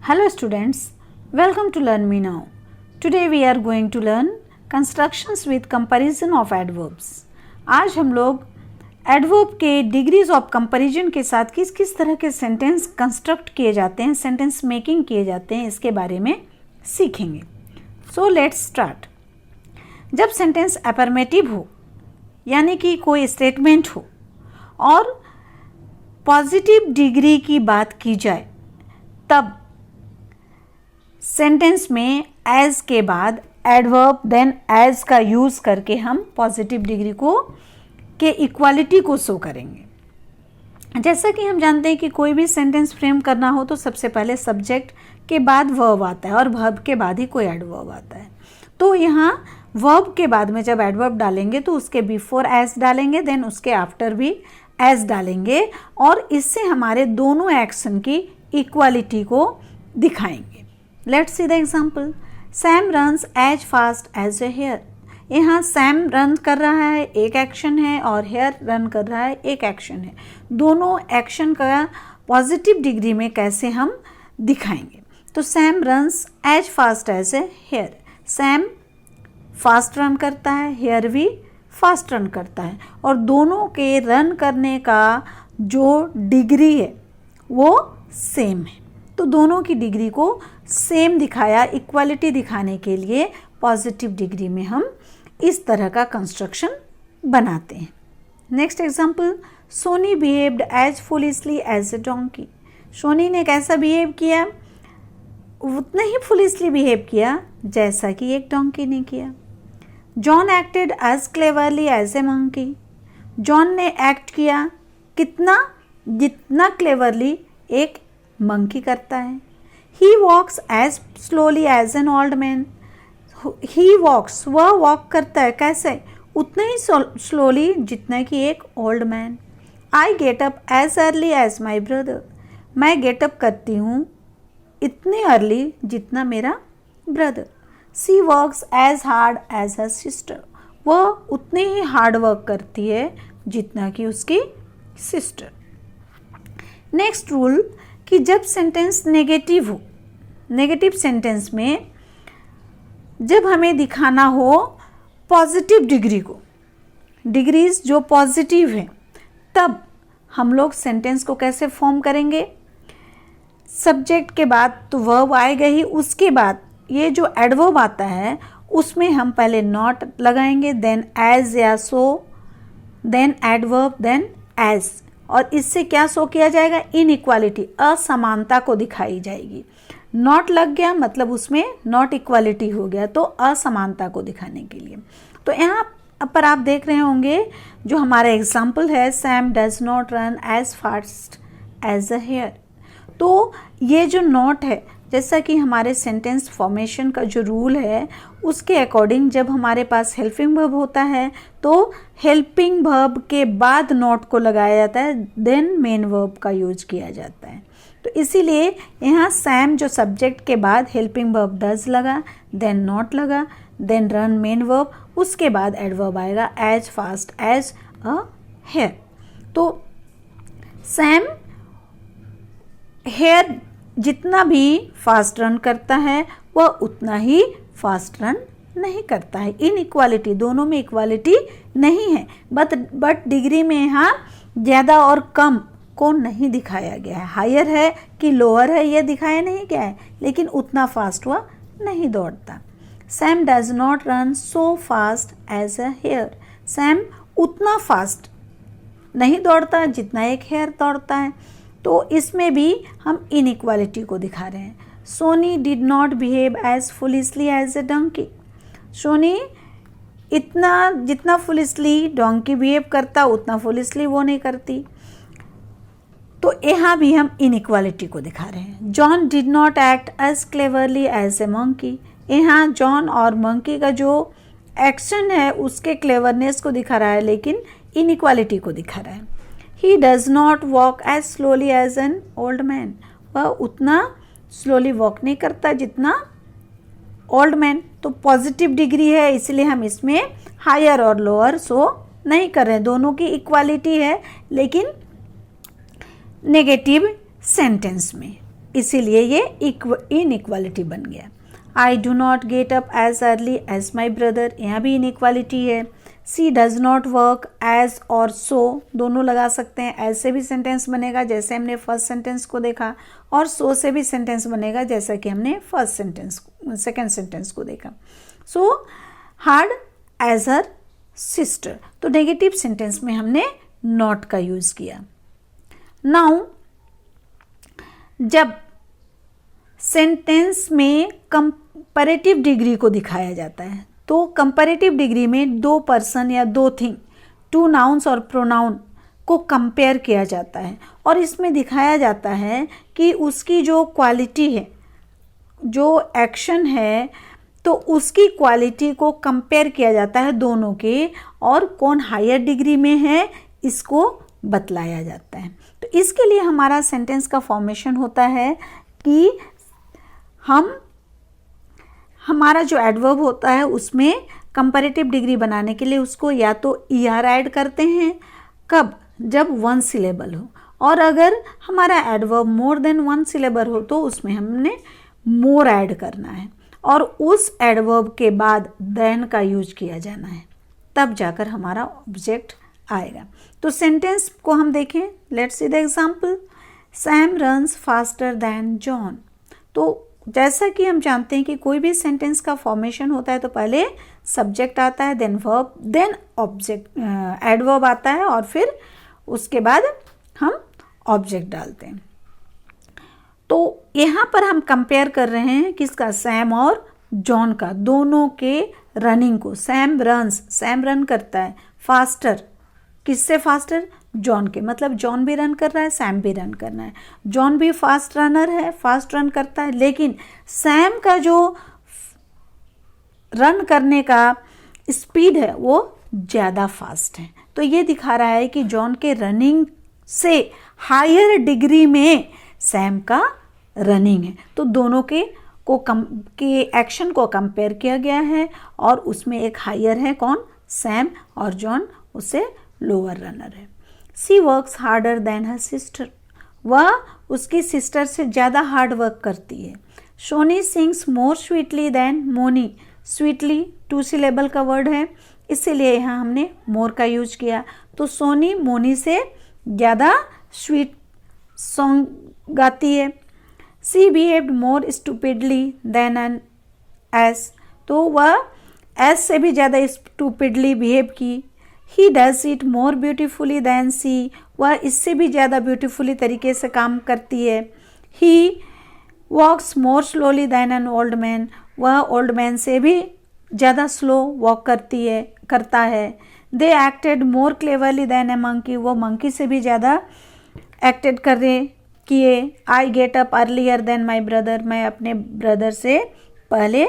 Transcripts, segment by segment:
Hello students, welcome to Learn Me Now. Today we are going to learn constructions with comparison of adverbs. आज हम लोग adverb के degrees of comparison के साथ किस किस तरह के सेंटेंस कंस्ट्रक्ट किए जाते हैं, सेंटेंस मेकिंग किए जाते हैं, इसके बारे में सीखेंगे. So let's start. जब सेंटेंस अफर्मेटिव हो यानी कि कोई स्टेटमेंट हो और पॉजिटिव डिग्री की बात की जाए तब सेंटेंस में एज के बाद एडवर्ब देन एज का यूज़ करके हम पॉजिटिव डिग्री को के इक्वालिटी को शो करेंगे. जैसा कि हम जानते हैं कि कोई भी सेंटेंस फ्रेम करना हो तो सबसे पहले सब्जेक्ट के बाद वर्ब आता है और वर्ब के बाद ही कोई एडवर्ब आता है. तो यहाँ वर्ब के बाद में जब एडवर्ब डालेंगे तो उसके बिफोर एज डालेंगे, देन उसके आफ्टर भी एज डालेंगे और इससे हमारे दोनों एक्शन की इक्वालिटी को दिखाएंगे. Let's see the example. Sam runs as fast as a hare. यहाँ सैम रन कर रहा है एक एक्शन है और हेयर रन कर रहा है एक एक्शन है. दोनों एक्शन का पॉजिटिव डिग्री में कैसे हम दिखाएंगे. तो Sam runs as fast as a hare. Sam fast run करता है, हेयर भी फास्ट रन करता है और दोनों के रन करने का जो डिग्री है वो सेम है. तो दोनों की डिग्री को सेम दिखाया, इक्वालिटी दिखाने के लिए पॉजिटिव डिग्री में हम इस तरह का कंस्ट्रक्शन बनाते हैं. Next example. Soni behaved as foolishly as a donkey. Soni ने कैसा बिहेव किया? उतना ही फुलिशली बिहेव किया जैसा कि एक डोंकी ने किया. John acted as cleverly as a monkey. John ने एक्ट किया कितना, जितना क्लेवरली एक मंकी करता है. He walks as slowly as an old man. He walks, वह वॉक करता है कैसे? उतना ही स्लोली जितना कि एक old man. I get up as early as my brother. मैं गेट अप करती हूँ इतने अर्ली जितना मेरा brother. She works as hard as her sister. वह उतने ही हार्ड वर्क करती है जितना कि उसकी सिस्टर. नेक्स्ट रूल कि जब सेंटेंस नेगेटिव हो, नेगेटिव सेंटेंस में जब हमें दिखाना हो पॉजिटिव डिग्री को, डिग्रीज जो पॉजिटिव है, तब हम लोग सेंटेंस को कैसे फॉर्म करेंगे. सब्जेक्ट के बाद तो वर्ब आएगा ही, उसके बाद ये जो एडवर्ब आता है उसमें हम पहले नॉट लगाएंगे, देन एज या सो, देन एडवर्ब, देन एज. और इससे क्या शो किया जाएगा? इनइक्वालिटी, असमानता को दिखाई जाएगी. नॉट लग गया मतलब उसमें नॉट इक्वालिटी हो गया, तो असमानता को दिखाने के लिए. तो यहाँ पर आप देख रहे होंगे जो हमारा एग्जाम्पल है, Sam does not run as fast as a hare. तो ये जो नॉट है, जैसा कि हमारे सेंटेंस फॉर्मेशन का जो रूल है उसके अकॉर्डिंग जब हमारे पास हेल्पिंग वर्ब होता है तो हेल्पिंग वर्ब के बाद नॉट को लगाया जाता है, देन मेन वर्ब का यूज किया जाता है. तो इसीलिए यहाँ सैम जो सब्जेक्ट के बाद हेल्पिंग वर्ब डज लगा, देन नॉट लगा, देन रन मेन वर्ब, उसके बाद एडवर्ब आएगा as fast as a hare. तो सैम हेयर जितना भी फास्ट रन करता है वह उतना ही फास्ट रन नहीं करता है. इनइक्वालिटी, दोनों में इक्वालिटी नहीं है, बट डिग्री में यहाँ ज़्यादा और कम को नहीं दिखाया गया है. हायर है कि लोअर है ये दिखाया नहीं गया है, लेकिन उतना फास्ट वह नहीं दौड़ता. Sam does not run so fast as a hare. Sam उतना फास्ट नहीं दौड़ता जितना एक हेयर दौड़ता है. तो इसमें भी हम इनइक्वालिटी को दिखा रहे हैं. Soni did not behave as foolishly as a donkey. Soni इतना जितना फुलिशली डोंकी बिहेव करता उतना फुलिशली वो नहीं करती. तो यहाँ भी हम इनइक्वालिटी को दिखा रहे हैं. John did not act as cleverly as a monkey. यहाँ जॉन और मंकी का जो एक्शन है उसके क्लेवरनेस को दिखा रहा है, लेकिन इनइक्वालिटी को दिखा रहा है. He does not walk as slowly as an old man. वह उतना स्लोली वॉक नहीं करता जितना ओल्ड मैन. तो पॉजिटिव डिग्री है इसलिए हम इसमें हायर और लोअर शो नहीं कर रहे हैं. दोनों की इक्वालिटी है लेकिन नेगेटिव सेंटेंस में. इसीलिए ये इनइक्वालिटी बन गया। I do not get up as early as my brother, यहाँ भी इनइक्वालिटी है। She does not work as और सो, दोनों लगा सकते हैं। एज से भी सेंटेंस बनेगा जैसे हमने फर्स्ट सेंटेंस को देखा, और सो से भी सेंटेंस बनेगा जैसा कि हमने सेकेंड सेंटेंस को देखा। So hard as her sister, तो नेगेटिव सेंटेंस में हमने नॉट का यूज किया। नाउ जब सेंटेंस में कंपैरेटिव डिग्री को दिखाया जाता है, तो कंपैरेटिव डिग्री में दो पर्सन या दो थिंग, टू नाउन्स और प्रोनाउन को कंपेयर किया जाता है, और इसमें दिखाया जाता है कि उसकी जो क्वालिटी है, जो एक्शन है, तो उसकी क्वालिटी को कंपेयर किया जाता है दोनों के, और कौन हायर डिग्री में है इसको बतलाया जाता है। तो इसके लिए हमारा सेंटेंस का फॉर्मेशन होता है कि हमारा जो एडवर्ब होता है उसमें कंपैरेटिव डिग्री बनाने के लिए उसको या तो ER ऐड करते हैं, कब, जब 1 सिलेबल हो, और अगर हमारा एडवर्ब मोर देन 1 सिलेबल हो तो उसमें हमने मोर ऐड करना है, और उस एडवर्ब के बाद देन का यूज किया जाना है, तब जाकर हमारा ऑब्जेक्ट आएगा। तो सेंटेंस को हम देखें, let's see the example. Sam runs faster than John. तो जैसा कि हम जानते हैं कि कोई भी सेंटेंस का फॉर्मेशन होता है तो पहले सब्जेक्ट आता है, then verb, then object, adverb आता है, और फिर उसके बाद हम ऑब्जेक्ट डालते हैं। तो यहाँ पर हम कंपेयर कर रहे हैं किसका, सैम और जॉन का, दोनों के रनिंग को। सैम रन्स, सैम रन करता है, फास्टर, किससे फास्टर, जॉन के, मतलब जॉन भी रन कर रहा है, सैम भी रन करना है। जॉन भी फास्ट रनर है, फास्ट रन करता है, लेकिन सैम का जो रन करने का स्पीड है वो ज़्यादा फास्ट है। तो ये दिखा रहा है कि जॉन के रनिंग से हायर डिग्री में सैम का रनिंग है। तो दोनों के एक्शन को कंपेयर किया गया है, और उसमें एक हायर है कौन, सैम, और जॉन उससे लोअर रनर है। She works harder than her sister, वह उसकी सिस्टर से ज़्यादा हार्ड वर्क करती है। Soni sings more sweetly than Moni, sweetly 2 syllable का वर्ड है, इसीलिए यहाँ हमने मोर का यूज किया। तो सोनी मोनी से ज़्यादा स्वीट सॉन्ग गाती है। She behaved more stupidly than an ass, तो वह एस से भी ज़्यादा स्टूपिडली बिहेव की। He does it more beautifully than she, वह इससे भी ज़्यादा ब्यूटीफुली तरीके से काम करती है। He walks more slowly than an old man, वह ओल्ड मैन से भी ज़्यादा स्लो वॉक करता है। They acted more cleverly than a monkey, वो मंकी से भी ज़्यादा एक्टेड किए। I get up earlier than my brother, मैं अपने ब्रदर से पहले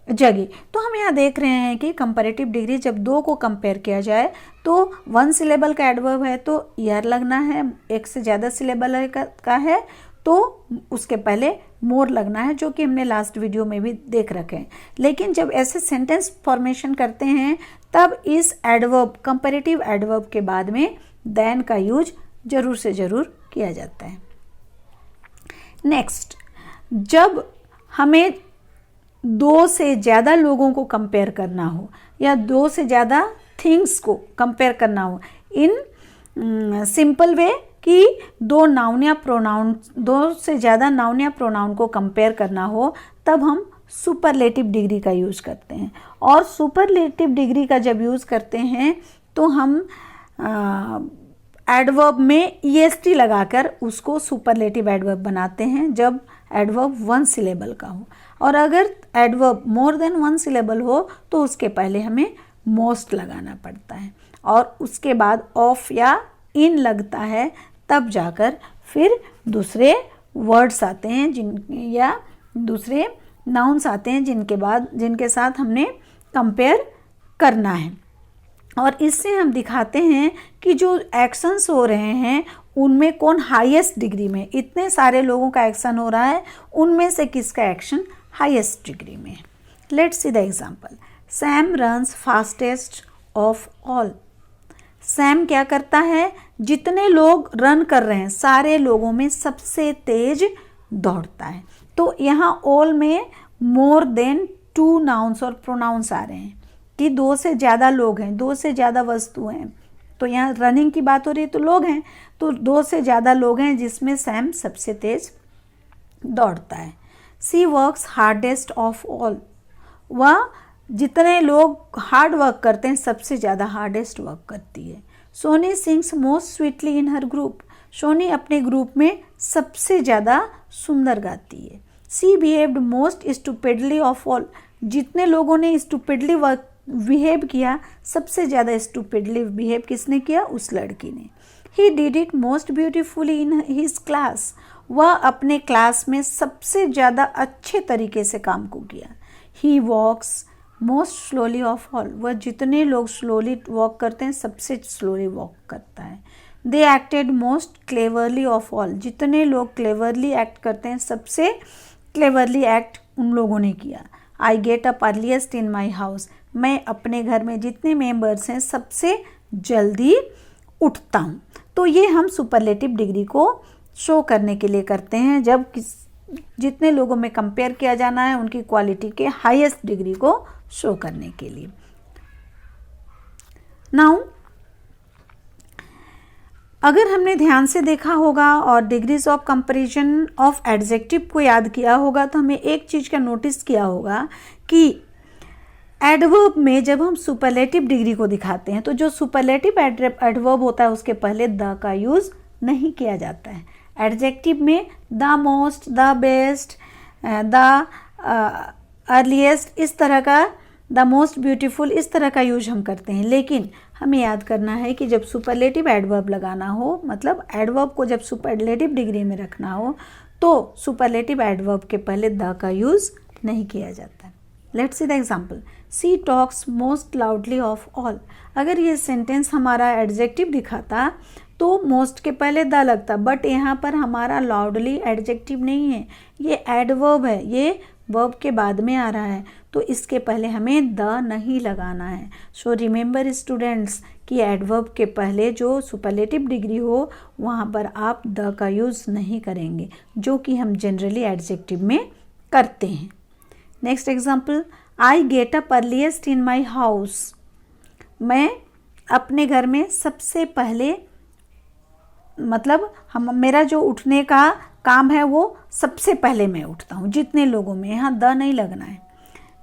जगी। तो हम यहाँ देख रहे हैं कि कंपैरेटिव डिग्री जब दो को कंपेयर किया जाए तो 1 सिलेबल का एडवर्ब है तो ER लगना है, एक से ज़्यादा सिलेबल का है तो उसके पहले मोर लगना है, जो कि हमने लास्ट वीडियो में भी देख रखे हैं। लेकिन जब ऐसे सेंटेंस फॉर्मेशन करते हैं तब इस एडवर्ब, कंपैरेटिव एडवर्ब के बाद में देन का यूज जरूर से ज़रूर किया जाता है। नेक्स्ट, जब हमें 2 से ज़्यादा लोगों को कंपेयर करना हो या 2 से ज़्यादा थिंग्स को कंपेयर करना हो इन सिंपल वे कि 2 नाउन या प्रोनाउन, 2 से ज़्यादा नाउन या प्रोनाउन को कंपेयर करना हो, तब हम सुपरलेटिव डिग्री का यूज़ करते हैं। और सुपरलेटिव डिग्री का जब यूज़ करते हैं तो हम एडवर्ब में EST लगाकर उसको सुपरलेटिव एडवर्ब बनाते हैं जब एडवर्ब 1 सिलेबल का हो। और अगर एडवर्ब मोर देन 1 सिलेबल हो तो उसके पहले हमें मोस्ट लगाना पड़ता है, और उसके बाद ऑफ या इन लगता है, तब जाकर फिर दूसरे वर्ड्स आते हैं या दूसरे नाउन्स आते हैं जिनके साथ हमने कंपेयर करना है। और इससे हम दिखाते हैं कि जो एक्शंस हो रहे हैं उनमें कौन हाईएस्ट डिग्री में, इतने सारे लोगों का एक्शन हो रहा है, उनमें से किसका एक्शन हाईएस्ट डिग्री में है। Let's see the example. Sam runs fastest of all. Sam क्या करता है, जितने लोग रन कर रहे हैं सारे लोगों में सबसे तेज दौड़ता है। तो यहाँ ऑल में मोर देन 2 नाउन्स और प्रोनाउंस आ रहे हैं कि 2 से ज़्यादा लोग हैं, 2 से ज़्यादा वस्तु हैं। तो यहाँ रनिंग की बात हो रही है तो लोग हैं, तो 2 से ज़्यादा लोग हैं जिसमें सैम सबसे तेज दौड़ता है। She works hardest of all, वह जितने लोग हार्ड वर्क करते हैं सबसे ज़्यादा हार्डेस्ट वर्क करती है। Soni sings most sweetly in her group, Soni अपने ग्रुप में सबसे ज़्यादा सुंदर गाती है। She behaved most stupidly of all, जितने लोगों ने स्टूपिडली वर्क बिहेव किया सबसे ज़्यादा स्टूपिडली बिहेव किसने किया? उस लड़की ने। He did it most beautifully in his class, वह अपने क्लास में सबसे ज़्यादा अच्छे तरीके से काम को किया। ही वॉक्स मोस्ट स्लोली ऑफ ऑल, वह जितने लोग स्लोली वॉक करते हैं सबसे स्लोली वॉक करता है। They acted most cleverly of all, जितने लोग क्लेवरली एक्ट करते हैं सबसे क्लेवरली एक्ट उन लोगों ने किया। आई get up earliest in my house, मैं अपने घर में जितने मेंबर्स हैं सबसे जल्दी उठता हूँ। तो ये हम सुपरलेटिव डिग्री को शो करने के लिए करते हैं, जब जितने लोगों में कंपेयर किया जाना है उनकी क्वालिटी के हाईएस्ट डिग्री को शो करने के लिए। नाउ अगर हमने ध्यान से देखा होगा और degrees of comparison of adjective को याद किया होगा तो हमें एक चीज़ का नोटिस किया होगा कि एडवर्ब में जब हम सुपरलेटिव डिग्री को दिखाते हैं तो जो सुपरलेटिव एडवर्ब होता है उसके पहले द का यूज़ नहीं किया जाता है। एडजेक्टिव में the most, the best, the earliest, इस तरह का, द मोस्ट ब्यूटीफुल, इस तरह का यूज हम करते हैं। लेकिन हमें याद करना है कि जब सुपरलेटिव एडवर्ब लगाना हो, मतलब एडवर्ब को जब सुपरलेटिव डिग्री में रखना हो तो सुपरलेटिव एडवर्ब के पहले द का यूज़ नहीं किया जाता। Let's see the example. She talks most loudly of all, अगर ये सेंटेंस हमारा एडजेक्टिव दिखाता तो मोस्ट के पहले द लगता, बट यहाँ पर हमारा लाउडली एडजेक्टिव नहीं है, ये एडवर्ब है, ये वर्ब के बाद में आ रहा है, तो इसके पहले हमें द नहीं लगाना है। सो रिमेंबर स्टूडेंट्स कि एडवर्ब के पहले जो सुपरलेटिव डिग्री हो वहाँ पर आप द का यूज़ नहीं करेंगे, जो कि हम जनरली एडजेक्टिव में करते हैं। Next example, I get up earliest in my house, मैं अपने घर में सबसे पहले, मतलब मेरा जो उठने का काम है वो सबसे पहले मैं उठता हूँ जितने लोगों में, यहाँ द नहीं लगना है।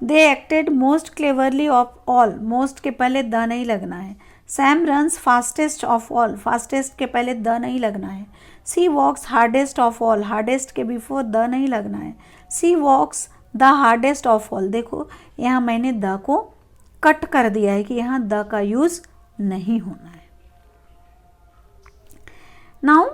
They acted most cleverly of all, most के पहले द नहीं लगना है। Sam runs fastest of all, fastest के पहले द नहीं लगना है। सी वॉक्स हार्डेस्ट ऑफ ऑल, हार्डेस्ट के बिफोर द नहीं लगना है। सी वॉक्स द हार्डेस्ट ऑफ ऑल, देखो यहाँ मैंने द को कट कर दिया है कि यहाँ द का यूज़ नहीं होना है। नाउ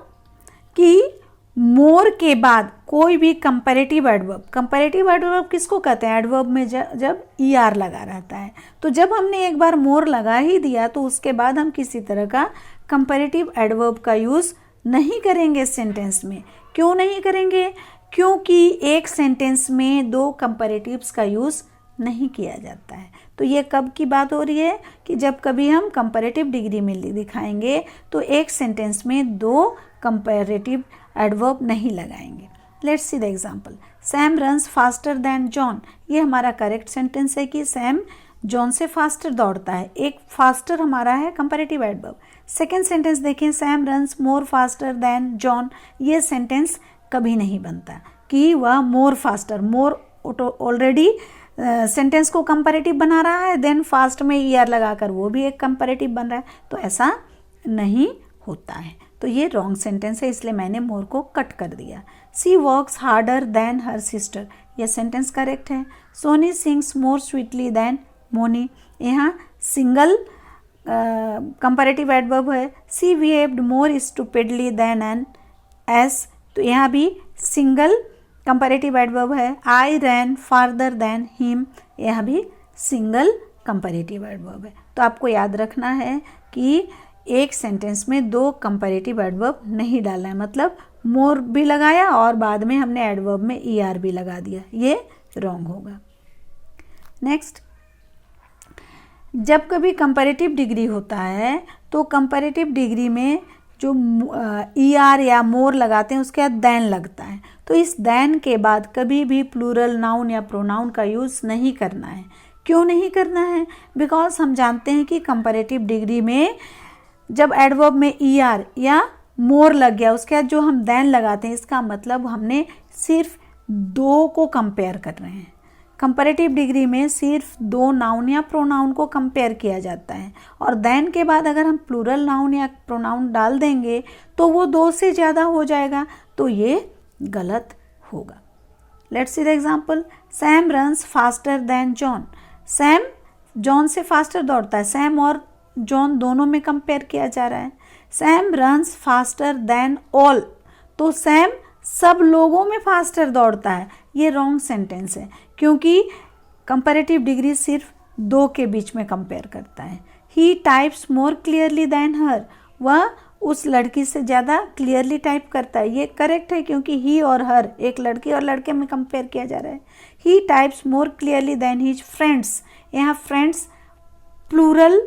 कि मोर के बाद कोई भी कंपैरेटिव एडवर्ब किसको कहते हैं? एडवर्ब में जब ER लगा रहता है। तो जब हमने एक बार मोर लगा ही दिया तो उसके बाद हम किसी तरह का कंपैरेटिव एडवर्ब का यूज़ नहीं करेंगे सेंटेंस में। क्यों नहीं करेंगे? क्योंकि एक सेंटेंस में 2 कंपैरेटिव्स का यूज़ नहीं किया जाता है। तो ये कब की बात हो रही है कि जब कभी हम कंपैरेटिव डिग्री में दिखाएंगे तो एक सेंटेंस में 2 कंपैरेटिव एडवर्ब नहीं लगाएंगे। Let's see the example. Sam runs faster than John, ये हमारा करेक्ट सेंटेंस है कि सैम जॉन से फास्टर दौड़ता है। एक फास्टर हमारा है कंपैरेटिव एडवर्ब। सेकेंड सेंटेंस देखें, Sam runs more faster than John, ये सेंटेंस कभी नहीं बनता कि वह मोर फास्टर, मोर ऑलरेडी सेंटेंस को कंपैरेटिव बना रहा है, देन फास्ट में ER लगाकर वो भी एक कंपैरेटिव बन रहा है, तो ऐसा नहीं होता है। तो ये रॉन्ग सेंटेंस है, इसलिए मैंने मोर को कट कर दिया। She works harder than her sister, यह सेंटेंस करेक्ट है। Soni sings more sweetly than Moni, यहाँ सिंगल कंपैरेटिव एडवर्ब है। She behaved more stupidly than an ass, तो यहाँ भी सिंगल कंपैरेटिव एडवर्ब है। I ran farther than him, यह भी सिंगल कंपैरेटिव एडवर्ब है। तो आपको याद रखना है कि एक सेंटेंस में 2 कंपैरेटिव एडवर्ब नहीं डालना है, मतलब मोर भी लगाया और बाद में हमने एडवर्ब में ER भी लगा दिया, ये रॉन्ग होगा। नेक्स्ट, जब कभी कंपैरेटिव डिग्री होता है तो कंपैरेटिव डिग्री में जो ER या मोर लगाते हैं उसके बाद देन लगता है। तो इस देन के बाद कभी भी प्लूरल नाउन या प्रोनाउन का यूज़ नहीं करना है। क्यों नहीं करना है? बिकॉज हम जानते हैं कि कंपैरेटिव डिग्री में जब एडवर्ब में ER या मोर लग गया, उसके बाद जो हम देन लगाते हैं, इसका मतलब हमने सिर्फ दो को कंपेयर कर रहे हैं। कंपैरेटिव डिग्री में सिर्फ दो नाउन या प्रोनाउन को कंपेयर किया जाता है, और देन के बाद अगर हम प्लूरल नाउन या प्रोनाउन डाल देंगे तो वो दो से ज़्यादा हो जाएगा, तो ये गलत होगा। Let's see the example. Sam runs faster than John. Sam John से फास्टर दौड़ता है। सैम और जॉन दोनों में कंपेयर किया जा रहा है। Sam runs faster than all, तो सैम सब लोगों में फास्टर दौड़ता है। ये रॉन्ग सेंटेंस है, क्योंकि कंपैरेटिव डिग्री सिर्फ दो के बीच में कंपेयर करता है। He types more clearly then हर, वह उस लड़की से ज़्यादा क्लियरली टाइप करता है। ये करेक्ट है, क्योंकि ही और हर एक लड़की और लड़के में कंपेयर किया जा रहा है। He types more clearly than his friends, यहाँ फ्रेंड्स प्लूरल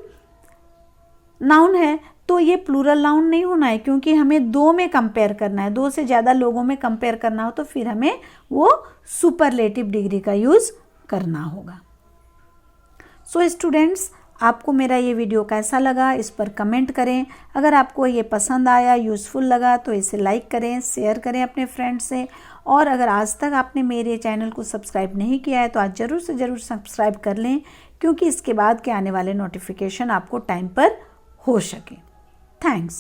नाउन है, तो ये प्लूरल नाउन नहीं होना है, क्योंकि हमें दो में कंपेयर करना है। दो से ज़्यादा लोगों में कंपेयर करना हो तो फिर हमें वो सुपरलेटिव डिग्री का यूज़ करना होगा। सो स्टूडेंट्स, आपको मेरा ये वीडियो कैसा लगा इस पर कमेंट करें। अगर आपको ये पसंद आया, यूज़फुल लगा, तो इसे लाइक करें, शेयर करें अपने फ्रेंड्स से। और अगर आज तक आपने मेरे चैनल को सब्सक्राइब नहीं किया है तो आज ज़रूर से ज़रूर सब्सक्राइब कर लें, क्योंकि इसके बाद के आने वाले नोटिफिकेशन आपको टाइम पर हो सके। थैंक्स।